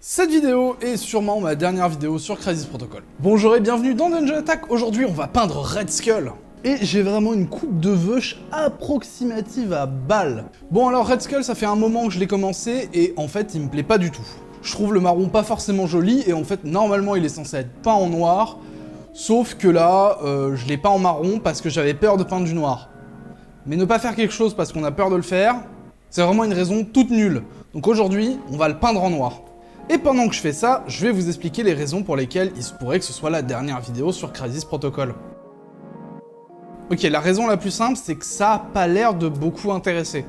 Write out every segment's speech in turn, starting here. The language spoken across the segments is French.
Cette vidéo est sûrement ma dernière vidéo sur Crysis Protocol. Bonjour et bienvenue dans Dungeon Attack. Aujourd'hui, on va peindre Red Skull. Et j'ai vraiment une coupe de veuche approximative à balle. Bon alors Red Skull, ça fait un moment que je l'ai commencé et en fait, il me plaît pas du tout. Je trouve le marron pas forcément joli et en fait, normalement, il est censé être peint en noir. Sauf que là, je l'ai peint en marron parce que j'avais peur de peindre du noir. Mais ne pas faire quelque chose parce qu'on a peur de le faire, c'est vraiment une raison toute nulle. Donc aujourd'hui, on va le peindre en noir. Et pendant que je fais ça, je vais vous expliquer les raisons pour lesquelles il se pourrait que ce soit la dernière vidéo sur Crysis Protocol. Ok, la raison la plus simple, c'est que ça a pas l'air de beaucoup intéresser.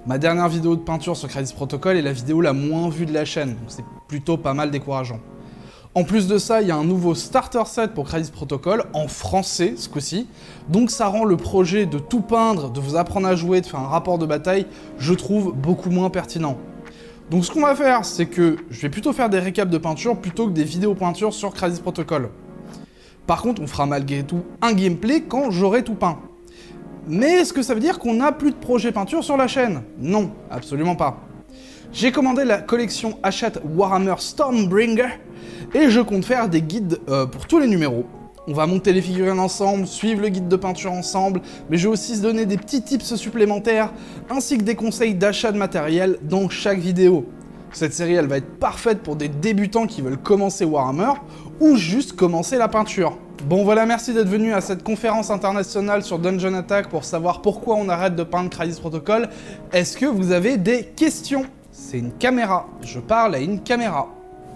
Ma dernière vidéo de peinture sur Crysis Protocol est la vidéo la moins vue de la chaîne, donc c'est plutôt pas mal décourageant. En plus de ça, il y a un nouveau starter set pour Crysis Protocol, en français ce coup-ci, donc ça rend le projet de tout peindre, de vous apprendre à jouer, de faire un rapport de bataille, je trouve beaucoup moins pertinent. Donc ce qu'on va faire, c'est que je vais plutôt faire des récaps de peinture plutôt que des vidéos peinture sur Crysis Protocol. Par contre, on fera malgré tout un gameplay quand j'aurai tout peint. Mais est-ce que ça veut dire qu'on n'a plus de projet peinture sur la chaîne? Non, absolument pas. J'ai commandé la collection Hachette Warhammer Stormbringer et je compte faire des guides pour tous les numéros. On va monter les figurines ensemble, suivre le guide de peinture ensemble, mais je vais aussi se donner des petits tips supplémentaires, ainsi que des conseils d'achat de matériel dans chaque vidéo. Cette série, elle va être parfaite pour des débutants qui veulent commencer Warhammer, ou juste commencer la peinture. Bon voilà, merci d'être venu à cette conférence internationale sur Dungeon Attack pour savoir pourquoi on arrête de peindre Crysis Protocol. Est-ce que vous avez des questions? C'est une caméra, je parle à une caméra.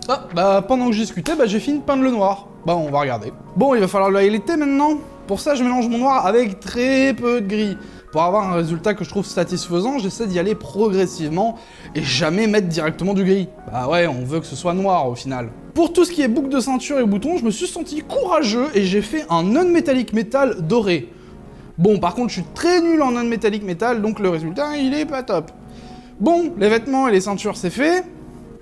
Ah, bah pendant que je discutais, j'ai fini de peindre le noir. Bah on va regarder. Bon, il va falloir le highlighter maintenant. Pour ça, je mélange mon noir avec très peu de gris. Pour avoir un résultat que je trouve satisfaisant, j'essaie d'y aller progressivement et jamais mettre directement du gris. Bah ouais, on veut que ce soit noir au final. Pour tout ce qui est boucle de ceinture et boutons, je me suis senti courageux et j'ai fait un non-metallic metal doré. Bon, par contre, je suis très nul en non-metallic metal, donc le résultat, il est pas top. Bon, les vêtements et les ceintures, c'est fait.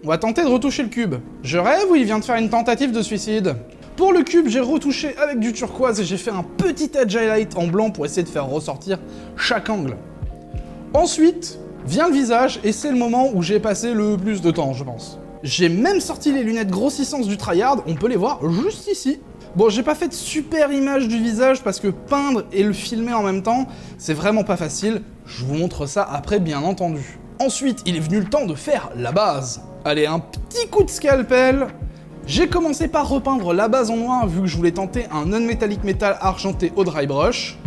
On va tenter de retoucher le cube. Je rêve ou il vient de faire une tentative de suicide? Pour le cube, j'ai retouché avec du turquoise et j'ai fait un petit edge highlight en blanc pour essayer de faire ressortir chaque angle. Ensuite, vient le visage et c'est le moment où j'ai passé le plus de temps, je pense. J'ai même sorti les lunettes grossissance du tryhard, on peut les voir juste ici. Bon, j'ai pas fait de super image du visage parce que peindre et le filmer en même temps, c'est vraiment pas facile. Je vous montre ça après, bien entendu. Ensuite, il est venu le temps de faire la base. Allez, un petit coup de scalpel. J'ai commencé par repeindre la base en noir vu que je voulais tenter un non-metallic metal argenté au dry brush.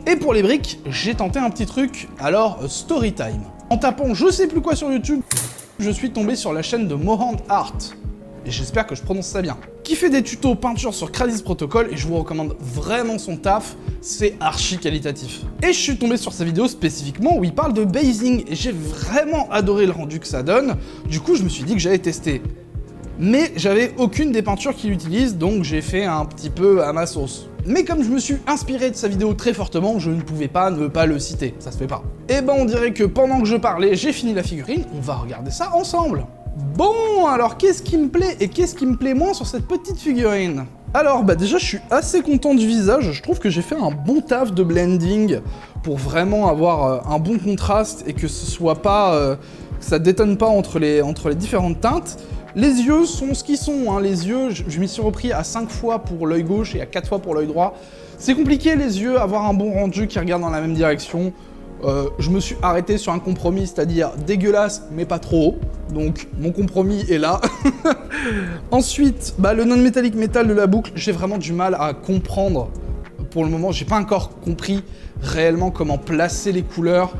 Et pour les briques, j'ai tenté un petit truc, alors story time. En tapant je sais plus quoi sur YouTube, je suis tombé sur la chaîne de Mohand Art. Et j'espère que je prononce ça bien. Qui fait des tutos peinture sur Crysis Protocol et je vous recommande vraiment son taf, c'est archi qualitatif. Et je suis tombé sur sa vidéo spécifiquement où il parle de basing et j'ai vraiment adoré le rendu que ça donne, du coup je me suis dit que j'allais tester. Mais j'avais aucune des peintures qu'il utilise, donc j'ai fait un petit peu à ma sauce. Mais comme je me suis inspiré de sa vidéo très fortement, je ne pouvais pas ne pas le citer, ça se fait pas. Et ben on dirait que pendant que je parlais, j'ai fini la figurine, on va regarder ça ensemble. Bon, alors qu'est-ce qui me plaît et qu'est-ce qui me plaît moins sur cette petite figurine? Alors déjà je suis assez content du visage, je trouve que j'ai fait un bon taf de blending pour vraiment avoir un bon contraste et que ce soit pas... que ça détonne pas entre les différentes teintes. Les yeux sont ce qu'ils sont, hein. Les yeux, je m'y suis repris à 5 fois pour l'œil gauche et à 4 fois pour l'œil droit. C'est compliqué les yeux, avoir un bon rendu qui regarde dans la même direction. Je me suis arrêté sur un compromis, c'est-à-dire dégueulasse mais pas trop haut. Donc mon compromis est là. Ensuite, le non-metallic metal de la boucle, j'ai vraiment du mal à comprendre. Pour le moment, j'ai pas encore compris réellement comment placer les couleurs.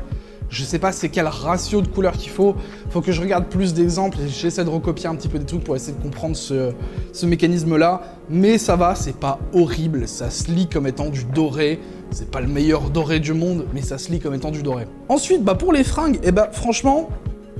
Je sais pas c'est quel ratio de couleurs qu'il faut que je regarde plus d'exemples et j'essaie de recopier un petit peu des trucs pour essayer de comprendre ce mécanisme-là. Mais ça va, c'est pas horrible, ça se lit comme étant du doré. C'est pas le meilleur doré du monde, mais ça se lit comme étant du doré. Ensuite, pour les fringues, franchement,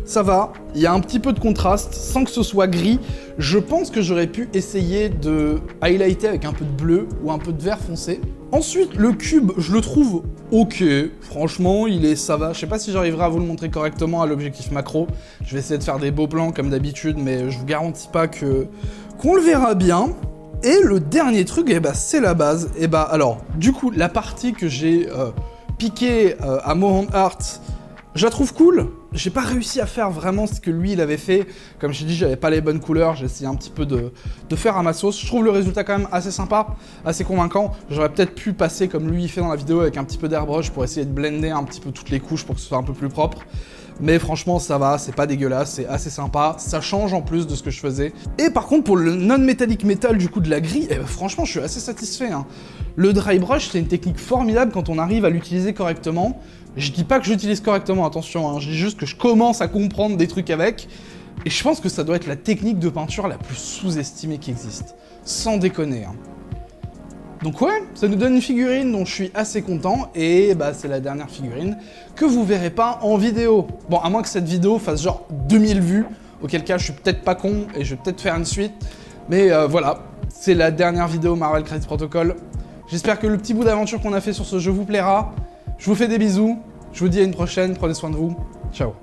ça va. Il y a un petit peu de contraste, sans que ce soit gris. Je pense que j'aurais pu essayer de highlighter avec un peu de bleu ou un peu de vert foncé. Ensuite, le cube, je le trouve ok. Franchement, ça va. Je sais pas si j'arriverai à vous le montrer correctement à l'objectif macro. Je vais essayer de faire des beaux plans comme d'habitude, mais je vous garantis pas qu'on le verra bien. Et le dernier truc, c'est la base. Alors, du coup, la partie que j'ai piquée à Mohand Art, je la trouve cool. j'ai pas réussi à faire vraiment ce que lui il avait fait. Comme j'ai dit, j'avais pas les bonnes couleurs, j'ai essayé un petit peu de faire à ma sauce. Je trouve le résultat quand même assez sympa, assez convaincant. J'aurais peut-être pu passer comme lui il fait dans la vidéo avec un petit peu d'airbrush pour essayer de blender un petit peu toutes les couches pour que ce soit un peu plus propre. Mais franchement ça va, c'est pas dégueulasse, c'est assez sympa, ça change en plus de ce que je faisais. Et par contre pour le non-metallic metal du coup de la grille, eh ben, franchement je suis assez satisfait. Hein. Le dry brush c'est une technique formidable quand on arrive à l'utiliser correctement. Je dis pas que j'utilise correctement, attention, hein, je dis juste que je commence à comprendre des trucs avec. Et je pense que ça doit être la technique de peinture la plus sous-estimée qui existe. Sans déconner. Hein. Donc ouais, ça nous donne une figurine dont je suis assez content, et bah c'est la dernière figurine que vous verrez pas en vidéo. Bon, à moins que cette vidéo fasse genre 2000 vues, auquel cas je suis peut-être pas con, et je vais peut-être faire une suite. Mais voilà, c'est la dernière vidéo Marvel Crisis Protocol. J'espère que le petit bout d'aventure qu'on a fait sur ce jeu vous plaira. Je vous fais des bisous, je vous dis à une prochaine, prenez soin de vous, ciao.